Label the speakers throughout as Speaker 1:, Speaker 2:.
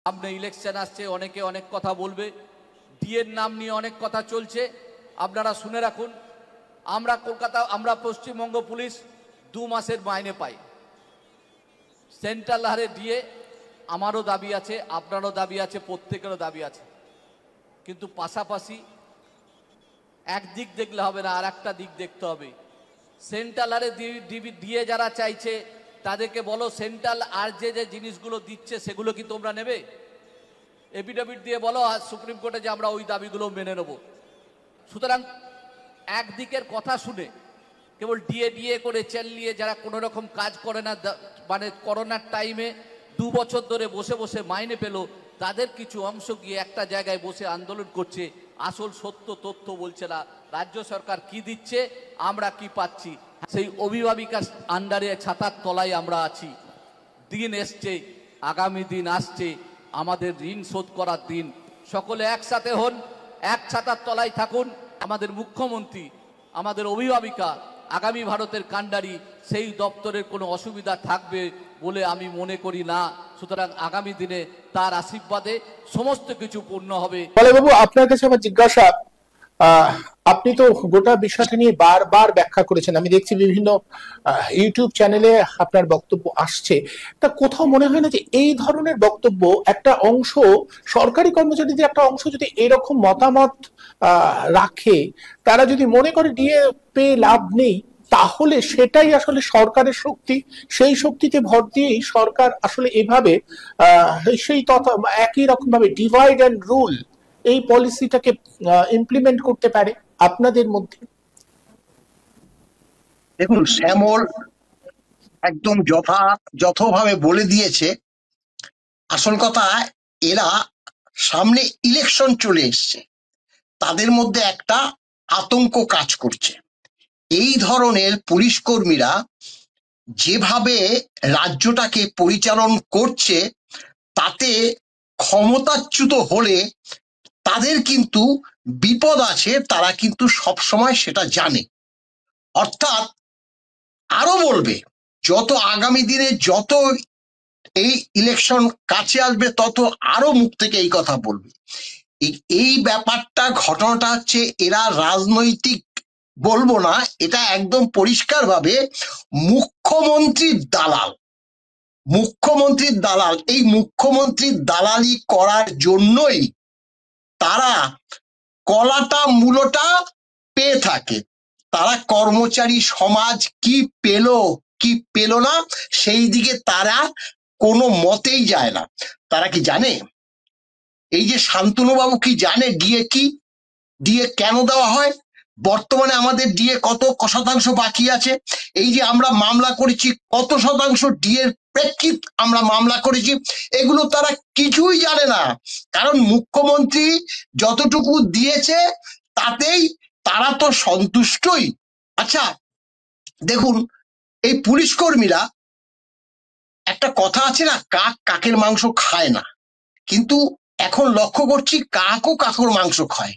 Speaker 1: সামনে ইলেকশন আসছে, অনেকে অনেক কথা বলবে, ডিএর নাম নিয়ে অনেক কথা চলছে। আপনারা শুনে রাখুন, আমরা পশ্চিমবঙ্গ পুলিশ 2 মাসের মাইনে পাই। সেন্ট্রাল হারে ডিএ আমারও দাবি আছে, আপনারও দাবি আছে, প্রত্যেকেরও দাবি আছে। কিন্তু পাশাপাশি একদিক দেখলে হবে না, আর একটা দিক দেখতে হবে। সেন্ট্রাল হারে ডিএ যারা চাইছে তাদেরকে বলো, সেন্ট্রাল আর যে জিনিসগুলো দিচ্ছে সেগুলো কি তোমরা নেবে? এফিডেভিট দিয়ে বলো আর সুপ্রিম কোর্টে যে আমরা ওই দাবিগুলো মেনে নেব। সুতরাং একদিকের কথা শুনে কেবল ডিএ করে চালিয়ে যারা কোনো রকম কাজ করে না, মানে করোনার টাইমে 2 বছর ধরে বসে বসে মাইনে পেল, তাদের কিছু অংশ গিয়ে একটা জায়গায় বসে আন্দোলন করছে, আসল সত্য তথ্য বলছে না। রাজ্য সরকার কি দিচ্ছে, আমরা কি পাচ্ছি, সেই অভিভাবিকার আন্ডারে ছাতার তলায় আমরা আছি। দিন এসছে, আগামী দিন আসছে, আমাদের ঋণ শোধ করার দিন। সকলে একসাথে হন, এক ছাতার তলায় থাকুন। আমাদের মুখ্যমন্ত্রী, আমাদের অভিভাবিকা, আগামী ভারতের কাণ্ডারি, সেই দপ্তরের কোনো অসুবিধা থাকবে বলে আমি মনে করি না। সুতরাং আগামী দিনে তার আশীর্বাদে সমস্ত কিছু পূর্ণ হবে।
Speaker 2: বাবু, আপনার কাছে আমার জিজ্ঞাসা, আপনি তো গোটা বিষয়টা নিয়ে বারবার ব্যাখ্যা করেছেন, আমি দেখছি বিভিন্ন ইউটিউব চ্যানেলে আপনার বক্তব্য আসছে। তা কোথাও মনে হয় না যে এই ধরনের বক্তব্য একটা অংশ, সরকারি কর্মচারীদের একটা অংশ যদি এরকম মতামত রাখে, তারা যদি মনে করে ডিএ পেয়ে লাভ নেই, তাহলে সেটাই আসলে সরকারের শক্তি, সেই শক্তিতে ভর দিয়েই সরকার আসলে এভাবে সেই তথা একই রকম ভাবে ডিভাইড অ্যান্ড রুল এই পলিসিটাকে ইমপ্লিমেন্ট করতে পারে আপনাদের মধ্যে?
Speaker 3: দেখুন, শ্যামল একদম যথাযথভাবে বলে দিয়েছে। আসল কথা, এরা সামনে ইলেকশন চলে এসছে, তাদের মধ্যে একটা আতঙ্ক কাজ করছে। এই ধরনের পুলিশ কর্মীরা যেভাবে রাজ্যটাকে পরিচালন করছে, তাতে ক্ষমতাচ্যুত হলে তাদের কিন্তু বিপদ আছে, তারা কিন্তু সবসময় সেটা জানে। অর্থাৎ আরো বলবে, যত আগামী দিনে যত এই ইলেকশন কাছে আসবে, তত আরো মুখ থেকে এই কথা বলবে। এই ব্যাপারটা, ঘটনাটা হচ্ছে, এরা রাজনৈতিক বলবো না, এটা একদম পরিষ্কার ভাবে মুখ্যমন্ত্রীর দালাল। মুখ্যমন্ত্রীর দালাল, এই মুখ্যমন্ত্রীর দালালি করার জন্যই তারা কলাটা মূলটা পেয়ে থাকে। তারা কর্মচারী সমাজ কি পেল কি পেল না সেই দিকে তারা কোনো মতেই যায় না। তারা কি জানে, এই যে শান্তনুবাবু কি জানে ডিএ কি, ডিএ কেন দেওয়া হয়, বর্তমানে আমাদের ডিএ কত শতাংশ বাকি আছে, এই যে আমরা মামলা করেছি কত শতাংশ ডিএর প্রেক্ষিত আমরা মামলা করেছি, এগুলো তারা কিছুই জানে না। কারণ মুখ্যমন্ত্রী যতটুকু দিয়েছে তাতেই তারা তো সন্তুষ্টই। আচ্ছা দেখুন, এই পুলিশ কর্মীরা, একটা কথা আছে না, কাক কাকের মাংস খায় না, কিন্তু এখন লক্ষ্য করছি কাকও কাকের মাংস খায়।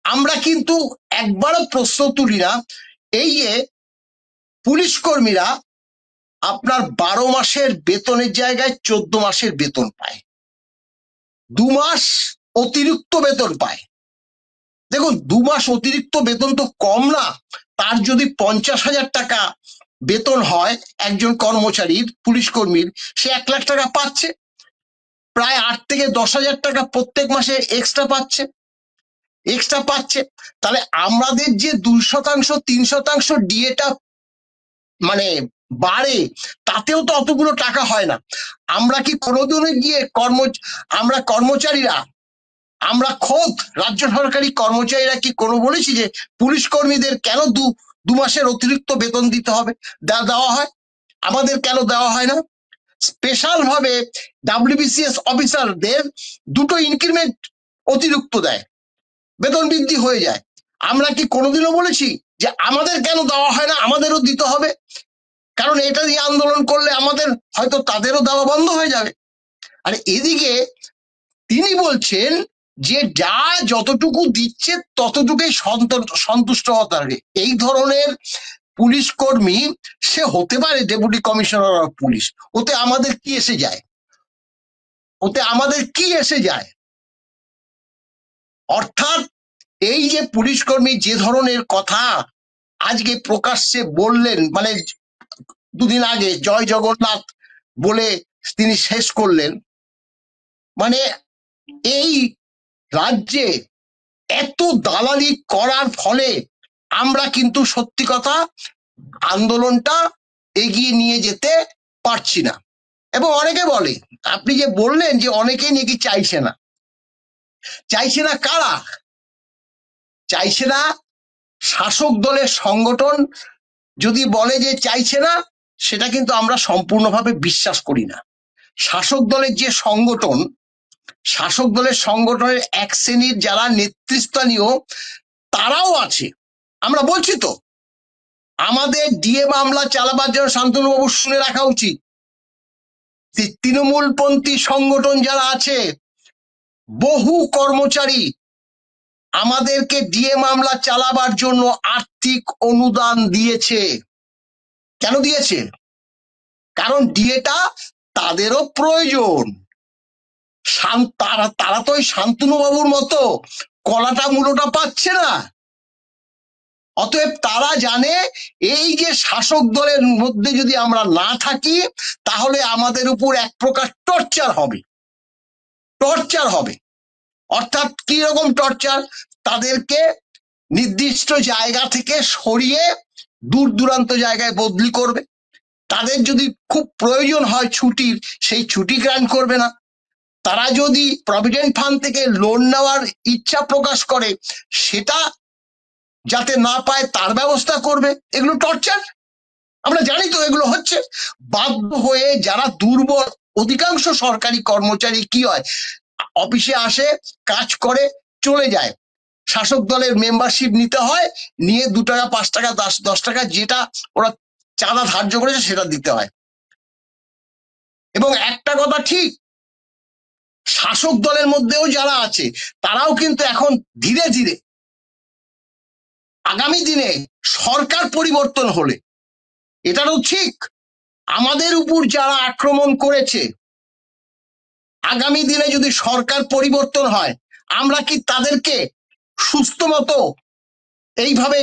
Speaker 3: আমরা কিন্তু একবারও প্রশ্ন তুলি না, এই যে পুলিশ কর্মীরা আপনার 12 মাসের বেতনের জায়গায় 14 মাসের বেতন পায়, 2 মাস অতিরিক্ত বেতন পায়। দেখুন, 2 মাস অতিরিক্ত বেতন তো কম না। তার যদি 50,000 টাকা বেতন হয় একজন কর্মচারীর, পুলিশ কর্মীর, সে 1 লাখ টাকা পাচ্ছে, প্রায় 8 থেকে 10,000 টাকা প্রত্যেক মাসে এক্সট্রা পাচ্ছে। তাহলে আমাদের যে 2% 3% ডিএটা মানে বাড়ে, তাতেও তো অতগুলো টাকা হয় না। আমরা কি কোনোদিনও গিয়ে আমরা কর্মচারীরা, আমরা খোদ রাজ্য সরকারি কর্মচারীরা কি কোনো বলেছি যে পুলিশ কর্মীদের কেন দু মাসের অতিরিক্ত বেতন দিতে হবে, দেওয়া হয়? আমাদের কেন দেওয়া হয় না? স্পেশাল ভাবে WBCS অফিসারদের 2টো ইনক্রিমেন্ট অতিরিক্ত দেয়, বেতন বৃদ্ধি হয়ে যায়। আমরা কি কোনোদিনও বলেছি যে আমাদের কেন দেওয়া হয় না, আমাদেরও দিতে হবে? কারণ এটা দিয়ে আন্দোলন করলে আমাদের হয়তো তাদেরও দেওয়া বন্ধ হয়ে যাবে। আর এদিকে তিনি বলছেন যে যা যতটুকু দিচ্ছে ততটুকুই সন্তুষ্ট হতে হবে। এই ধরনের পুলিশ কর্মী, সে হতে পারে ডেপুটি কমিশনার অফ পুলিশ, ওতে আমাদের কি এসে যায়? ওতে আমাদের কি এসে যায়? অর্থাৎ এই যে পুলিশ কর্মী যে ধরনের কথা আজকে প্রকাশ্যে বললেন, মানে দুদিন আগে জয় জগন্নাথ বলে তিনি শেষ করলেন, মানে এই রাজ্যে এত দালালি করার ফলে আমরা কিন্তু সত্যি কথা আন্দোলনটা এগিয়ে নিয়ে যেতে পারছি না। এবং অনেকে বলে, আপনি যে বললেন যে অনেকেই নাকি চাইছে না, চাইছে না কারা? চাইছে না শাসক দলের সংগঠন যদি বলে যে চাইছে না, সেটা কিন্তু আমরা সম্পূর্ণভাবে বিশ্বাস করি না। শাসক দলের যে সংগঠন, শাসক দলের সংগঠনের এক শ্রেণীর যারা নেতৃস্থানীয় তারাও আছে। আমরা বলছি তো, আমাদের ডিএ মামলা চালাবার জন্য শান্তনুবাবু শুনে রাখা উচিত, তৃণমূলপন্থী সংগঠন যারা আছে, বহু কর্মচারী আমাদেরকে ডিএ মামলা চালাবার জন্য আর্থিক অনুদান দিয়েছে। কেন দিয়েছে? কারণ ডিএটা তাদেরও প্রয়োজন। তারা তো ওই শান্তনুবাবুর মতো কলাটা মূলোটা পাচ্ছে না। অতএব তারা জানে এই যে শাসক দলের মধ্যে যদি আমরা না থাকি, তাহলে আমাদের উপর এক প্রকার টর্চার হবে। টর্চার হবে অর্থাৎ কি রকম টর্চার? তাদেরকে নির্দিষ্ট জায়গা থেকে সরিয়ে দূর দূরান্ত জায়গায় বদলি করবে। তাদের যদি খুব প্রয়োজন হয় ছুটির, সেই ছুটি গ্রান্ট করবে না। তারা যদি প্রভিডেন্ট ফান্ড থেকে লোন নেওয়ার ইচ্ছা প্রকাশ করে, সেটা যাতে না পায় তার ব্যবস্থা করবে। এগুলো টর্চার, আমরা জানি তো এগুলো হচ্ছে। বাধ্য হয়ে যারা দুর্বল, অধিকাংশ সরকারি কর্মচারী কি হয়, অফিসে আসে, কাজ করে, চলে যায়। শাসক দলের মেম্বারশিপ নিতে হয়, নিয়ে 2 টাকা 5 টাকা 10 টাকা যেটা ওরা চাঁদা ধার্য করেছে সেটা দিতে হয়। এবং একটা কথা ঠিক, শাসক দলের মধ্যেও যারা আছে তারাও কিন্তু এখন ধীরে ধীরে আগামী দিনে সরকার পরিবর্তন হলে, এটাও ঠিক, আমাদের উপর যারা আক্রমণ করেছে, আগামী দিনে যদি সরকার পরিবর্তন হয়, আমরা কি তাদেরকে সুস্থ মতো এইভাবে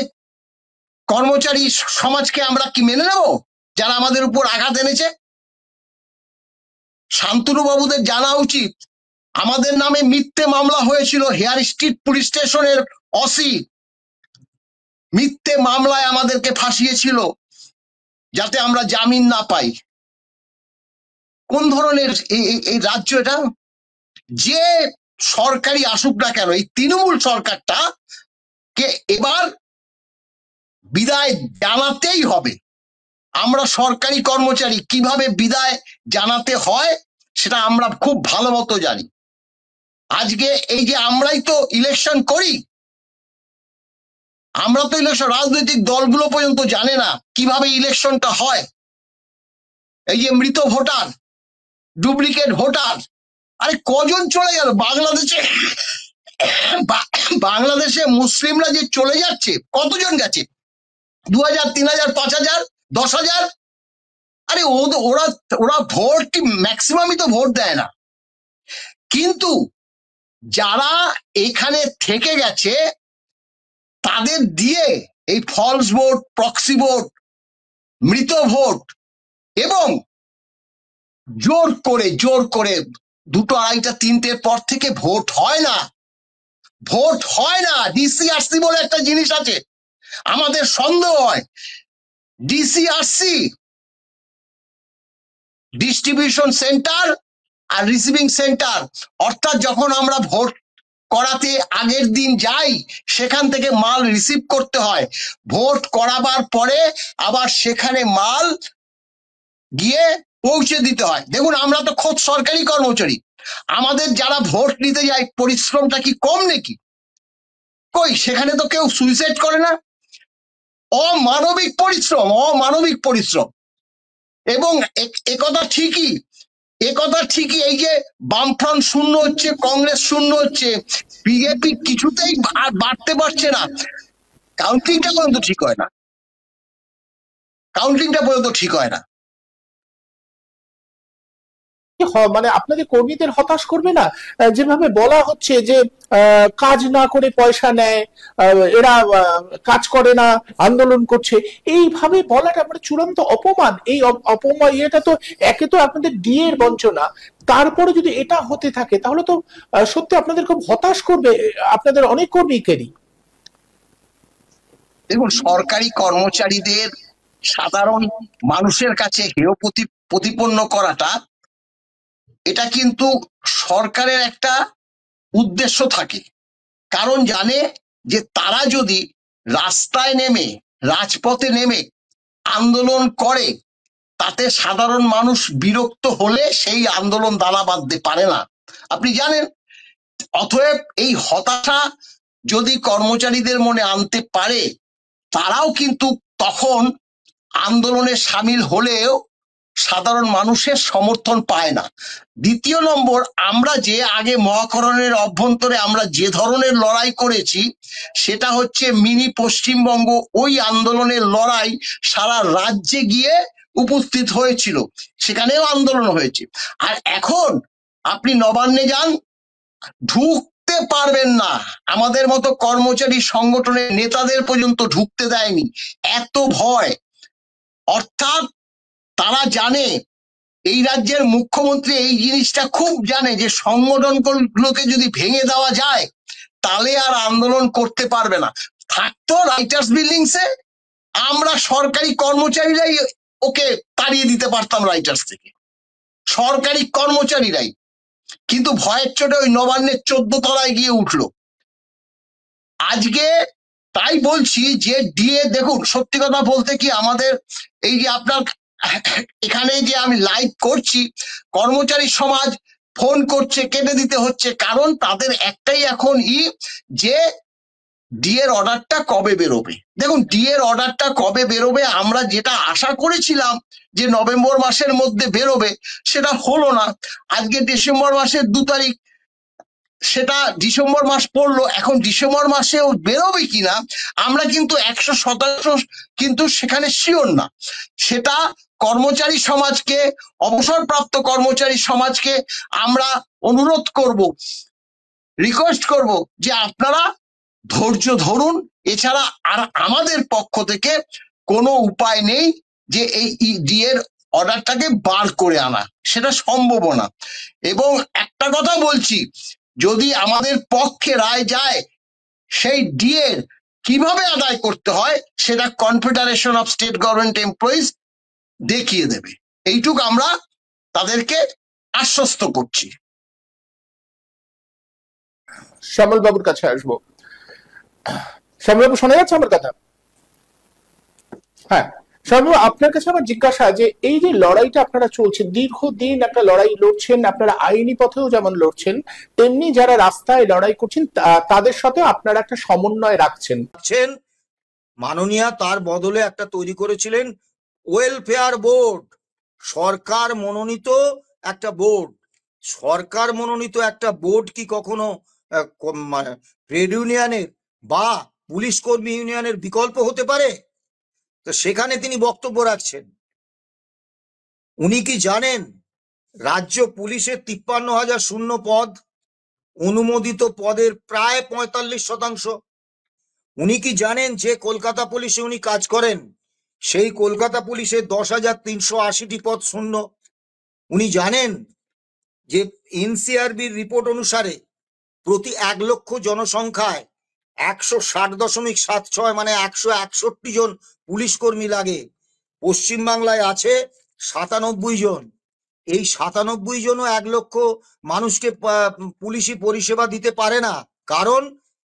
Speaker 3: কর্মচারী সমাজকে আমরা কি মেনে নেব যারা আমাদের উপর আঘাত এনেছে? শান্তনু বাবুদের জানা উচিত, আমাদের নামে মিথ্যে মামলা হয়েছিল হেয়ার স্ট্রিট পুলিশ স্টেশনের অসি, মিথ্যে মামলায় আমাদেরকে ফাঁসিয়েছিল যাতে আমরা জামিন না পাই। কোন ধরনের এই রাজ্য এটা? যে সরকারি আসুক না কেন, এই তৃণমূল সরকারটা কে এবার বিদায় জানাতেই হবে। আমরা সরকারি কর্মচারী, কিভাবে বিদায় জানাতে হয় সেটা আমরা খুব ভালো মতো জানি। আজকে এই যে আমরাই তো ইলেকশন করি, আমরা তো ইলেকশন, রাজনৈতিক দলগুলো পর্যন্ত জানে না কিভাবে ইলেকশনটা হয়। এই যে মৃত ভোটার, ডুপ্লিকেট ভোটার, আরে কজন চলে গেল বাংলাদেশে? বাংলাদেশে মুসলিমরা যে চলে যাচ্ছে, কতজন গেছে? 2000, 3000, 5000, 10,000? আরে ওরা ওরা ভোট ম্যাক্সিমামই তো ভোট দেয় না। কিন্তু যারা এখানে থেকে গেছে তাদের দিয়ে এই ফলস ভোট, প্রক্সি ভোট, মৃত ভোট এবং জোর করে 2টো, 2:30, 3টের পর থেকে ভোট হয় না। ভোট হয় না। ডিসিআরসি বলে একটা জিনিস আছে, আমাদের সন্দেহ হয় ডিসিআরসি, ডিস্ট্রিবিউশন সেন্টার আর রিসিভিং সেন্টার, অর্থাৎ যখন আমরা ভোট করাতে আগের দিন যাই, সেখান থেকে মাল রিসিভ করতে হয়, ভোট করাবার পরে আবার সেখানে মাল গিয়ে পৌঁছে দিতে হয়। দেখুন, আমরা তো খোদ সরকারি কর্মচারী, আমাদের যারা ভোট নিতে যায় পরিশ্রমটা কি কম নাকি? কই, সেখানে তো কেউ সুইসাইড করে না। অমানবিক পরিশ্রম, অমানবিক পরিশ্রম। এবং একথা ঠিকই, এই যে বামফ্রন্ট শূন্য হচ্ছে, কংগ্রেস শূন্য হচ্ছে, বিজেপি কিছুতেই বাড়তে পারছে না, কাউন্টিংটা পর্যন্ত ঠিক হয় না, কাউন্টিংটা পর্যন্ত ঠিক হয় না।
Speaker 2: মানে আপনাদের কর্মীদের হতাশ করবে না? যেভাবে বলা হচ্ছে যে কাজ না করে পয়সা নেয়, এরা কাজ করে না, আন্দোলন করছে, এইভাবে বলাটা মানে চূড়ান্ত অপমান। এই অপমান এটা তো একে তো আপনাদের ডিএ এর বঞ্চনা, তারপরে যদি এটা হতে থাকে তাহলে তো সত্যি আপনাদের খুব হতাশ করবে আপনাদের অনেক কর্মীকেরই।
Speaker 3: দেখুন, সরকারি কর্মচারীদের সাধারণ মানুষের কাছে হেয় প্রতিপন্ন করাটা, এটা কিন্তু সরকারের একটা উদ্দেশ্য থাকে। কারণ জানে যে তারা যদি রাস্তায় নেমে, রাজপথে নেমে আন্দোলন করে, তাতে সাধারণ মানুষ বিরক্ত হলে সেই আন্দোলন দানা বাঁধতে পারে না, আপনি জানেন। অতএব এই হতাশা যদি কর্মচারীদের মনে আনতে পারে, তারাও কিন্তু তখন আন্দোলনে সামিল হলেও সাধারণ মানুষের সমর্থন পায় না। দ্বিতীয় নম্বর, আমরা যে আগে মহাকরণের অভ্যন্তরে আমরা যে ধরনের লড়াই করেছি, সেটা হচ্ছে মিনি পশ্চিমবঙ্গ। ওই আন্দোলনের লড়াই সারা রাজ্যে গিয়ে উপস্থিত হয়েছিল, সেখানেও আন্দোলন হয়েছে। আর এখন আপনি নবান্নে যান, ঢুকতে পারবেন না। আমাদের মতো কর্মচারী সংগঠনের নেতাদের পর্যন্ত ঢুকতে দেয়নি, এত ভয়। অর্থাৎ তারা জানে, এই রাজ্যের মুখ্যমন্ত্রী এই জিনিসটা খুব জানে যে সংগঠনগুলোকে যদি ভেঙে দেওয়া যায় তাহলে আর আন্দোলন করতে পারবে না। থাকতো রাইটার্স বিল্ডিংসে, আমরা সরকারি কর্মচারীরাই ওকে তাড়িয়ে দিতে পারতাম রাইটার্স থেকে, সরকারি কর্মচারীরাই। কিন্তু ভয়ের চোটে ওই নবান্নের 14 তলায় গিয়ে উঠলো। আজকে তাই বলছি যে ডিএ, দেখুন সত্যি কথা বলতে কি, আমাদের এই যে আপনার এখানে যে আমি লাইভ করছি, কর্মচারী সমাজ ফোন করছে, কেটে দিতে হচ্ছে, কারণ তাদের একটাই এখন যে ডিএর অর্ডারটা কবে বেরোবে। দেখুন, ডিএর অর্ডারটা কবে বেরোবে, আমরা যেটা আশা করেছিলাম যে নভেম্বর মাসের মধ্যে বেরোবে, সেটা হলো না। আজকে ডিসেম্বর মাসের 2 তারিখ, সেটা ডিসেম্বর মাস পড়লো। এখন ডিসেম্বর মাসেও বেরোবে কিনা আমরা কিন্তু 100% কিন্তু সেখানে শিওর না। সেটা কর্মচারী সমাজকে, অবসরপ্রাপ্ত কর্মচারী সমাজকে আমরা অনুরোধ করব, রিকোয়েস্ট করব যে আপনারা ধৈর্য ধরুন। এছাড়া আর আমাদের পক্ষ থেকে কোনো উপায় নেই যে এই ডিএর অর্ডারটাকে বার করে আনা, সেটা সম্ভব না। এবং একটা কথা বলছি, যদি আমাদের পক্ষে রায় যায়, সেই ডিএর কিভাবে আদায় করতে হয় সেটা confederation of state government employees দেখিয়ে দেবে, এইটুকু আমরা তাদেরকে আশ্বস্ত করছি।
Speaker 2: শ্যামল বাবুর কাছে আসবো। শ্যামল বাবু, শোনা যাচ্ছে আমার কথা? হ্যাঁ, শ্যামল বাবু, আপনার কাছে আমার জিজ্ঞাসা যে এই যে লড়াইটা আপনারা চলছেন, দীর্ঘদিন একটা লড়াই লড়ছেন, আপনারা আইনি পথেও যেমন লড়ছেন, তেমনি যারা রাস্তায় লড়াই করছেন তাদের সাথে আপনারা একটা সমন্বয় রাখছেন।
Speaker 4: মাননীয়া তার বদলে একটা তৈরি করেছিলেন ওয়েলফেয়ার বোর্ড, সরকার মনোনীত একটা বোর্ড। সরকার মনোনীত একটা বোর্ড কি কখনো ট্রেড ইউনিয়নের বা পুলিশ কর্মী ইউনিয়নের বিকল্প হতে পারে? তো সেখানে তিনি বক্তব্য রাখছেন। উনি কি জানেন রাজ্য পুলিশের 53,000 শূন্য পদ, অনুমোদিত পদের প্রায় 45%? উনি কি জানেন যে কলকাতা পুলিশে উনি কাজ করেন, সেই কলকাতা পুলিশে 10,380টি পদ শূন্য? উনি জানেন যে এনসিআরবির রিপোর্ট অনুসারে প্রতি 1 লক্ষ জনসংখ্যায় 160.76 মানে 161 জন পুলিশ কর্মী লাগে। পশ্চিমবাংলায় আছে 97 জন। এই 97 জনও 1 লক্ষ মানুষকে পুলিশি পরিষেবা দিতে পারে না, কারণ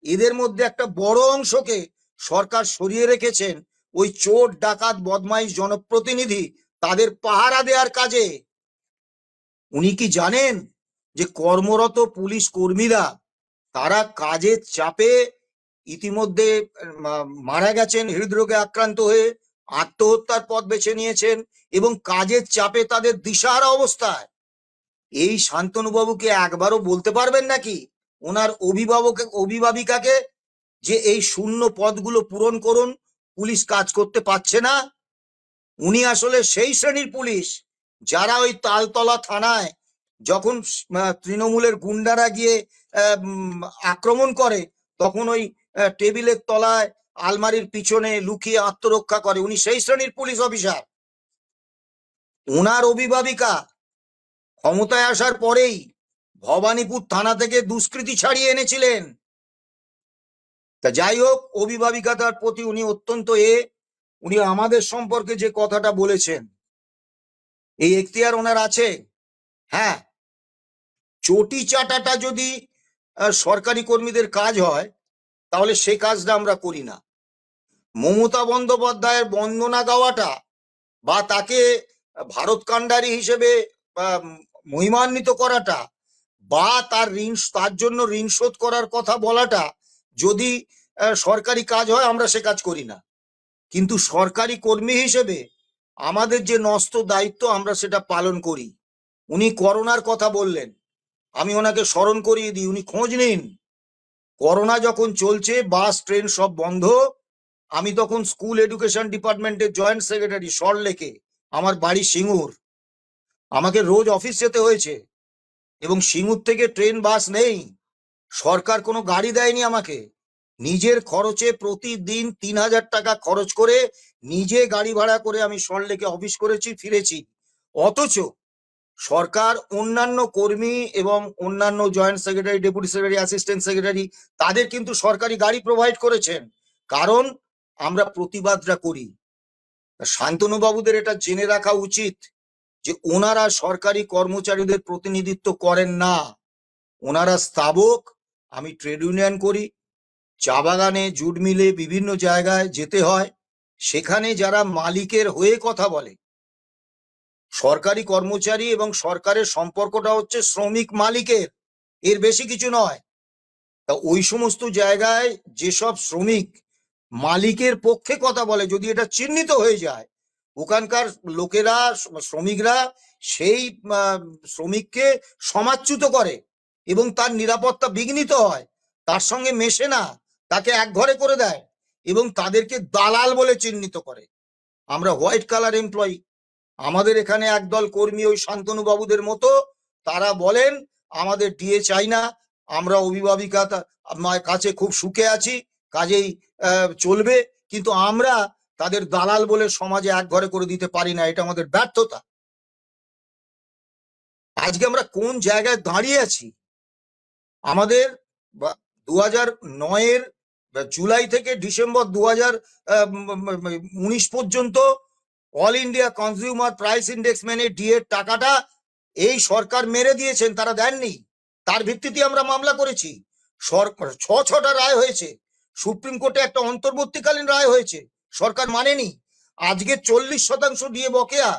Speaker 4: এদের মধ্যে একটা বড় অংশকে সরকার সরিয়ে রেখেছেন ওই চোর ডাকাত বদমাইশ জনপ্রতিনিধি তাদের পাহারা দেওয়ার কাজে। উনি কি জানেন যে কর্মরত পুলিশ কর্মীরা তারা কাজের চাপে ইতিমধ্যে মারা গেছেন, হৃদরোগে আক্রান্ত হয়ে আত্মহত্যার পথ বেছে নিয়েছেন, এবং কাজের চাপে তাদের দিশাহারা অবস্থায়? এই শান্তনুবাবুকে একবারও বলতে পারবেন নাকি ওনার অভিভাবিকাকে যে এই শূন্য পদগুলো পূরণ করুন, পুলিশ কাজ করতে পারছে না? উনি আসলে সেই শ্রেণীর পুলিশ যারা ওই তালতলা থানায় যখন তৃণমূলের গুন্ডারা গিয়ে আক্রমণ করে, তখন ওই টেবিলের তলায় আলমারির পিছনে লুকিয়ে আত্মরক্ষা করে। উনি সেই শ্রেণীর পুলিশ অফিসার। ওনার অভিভাবিকা ক্ষমতায় আসার পরেই ভবানীপুর থানা থেকে দুষ্কৃতী ছাড়িয়ে এনেছিলেন। তা যাই হোক, অভিভাবিকাতার প্রতি উনি অত্যন্ত উনি আমাদের সম্পর্কে যে কথাটা বলেছেন, এই এখতিয়ার ওনার আছে। হ্যাঁ, চটি চাটাটা যদি সরকারি কর্মীদের কাজ হয়, তাহলে সে কাজটা আমরা করি না। মমতা বন্দ্যোপাধ্যায়ের বন্দনা গাওয়াটা বা তাকে ভারত কাণ্ডারি হিসেবে মহিমান্বিত করাটা বা তার জন্য ঋণ শোধ করার কথা বলাটা যদি সরকারি কাজ হয়, আমরা সে কাজ করি না। কিন্তু সরকারি কর্মী হিসেবে আমাদের যে ন্যস্ত দায়িত্ব, আমরা সেটা পালন করি। উনি করোনার কথা বললেন, আমি ওনাকে স্মরণ করিয়ে দিই, উনি খোঁজ নিন। করোনা যখন চলছে, বাস ট্রেন সব বন্ধ, আমি তখন স্কুল এডুকেশন ডিপার্টমেন্টের জয়েন্ট সেক্রেটারি সল্টলেকে, আমার বাড়ি সিঙ্গুর। আমাকে রোজ অফিস যেতে হয়েছে এবং সিঙ্গুর থেকে ট্রেন বাস নেই, সরকার কোনো গাড়ি দেয়নি আমাকে। নিজের খরচে প্রতিদিন 3,000 টাকা খরচ করে নিজে গাড়ি ভাড়া করে আমি সল্টলেকে অফিস করেছি, ফিরেছি। অথচ সরকার অন্যান্য কর্মী এবং অন্যান্য joint secretary, deputy secretary, assistant secretary, তাদের কিন্তু সরকারি গাড়ি প্রোভাইড করেছেন, কারণ আমরা প্রতিবাদটা করি। শান্তনু বাবুদের এটা জেনে রাখা উচিত যে ওনারা সরকারি কর্মচারীদের প্রতিনিধিত্ব করেন না, ওনারা স্থাবক। আমি ট্রেড ইউনিয়ন করি, চা বাগানে, জুট মিলে, বিভিন্ন জায়গায় যেতে হয়, সেখানে যারা মালিকের হয়ে কথা বলে, সরকারি কর্মচারী এবং সরকারের সম্পর্কটা হচ্ছে শ্রমিক মালিকের, এর বেশি কিছু নয়। তা ওই সমস্ত জায়গায় যেসব শ্রমিক মালিকের পক্ষে কথা বলে, যদি এটা চিহ্নিত হয়ে যায়, ওখানকার লোকেরা, শ্রমিকরা সেই শ্রমিককে সমাজচ্যুত করে এবং তার নিরাপত্তা বিঘ্নিত হয়, তার সঙ্গে মেশে না, তাকে একঘরে করে দেয় এবং তাদেরকে দালাল বলে চিহ্নিত করে। আমরা হোয়াইট কালার এমপ্লয়ি। আমাদের এখানে একদল কর্মী ওই শান্তনু বাবুদের মতো, তারা বলেন আমাদের ডিএ চাই না, আমরা অভিভাবিকা কাছে খুব সুখে আছি, কাজেই চলবে, কিন্তু আমরা তাদের দালাল বলে সমাজে একঘরে করে দিতে পারি না। এটা আমাদের ব্যর্থতা। আজকে আমরা কোন জায়গায় দাঁড়িয়ে আছি? আমাদের 2009-এর জুলাই থেকে ডিসেম্বর 2019 পর্যন্ত all India consumer price index মেনে ডিএর টাকাটা এই সরকার মেরে দিয়েছেন, তারা দেননি। তার ভিত্তিতে আমরা মামলা করেছি, সরকার 6টা রায় হয়েছে, সুপ্রিম কোর্টে একটা অন্তর্বর্তীকালীন রায় হয়েছে, সরকার মানেনি। আজকে 40% ডিএ বকেয়া,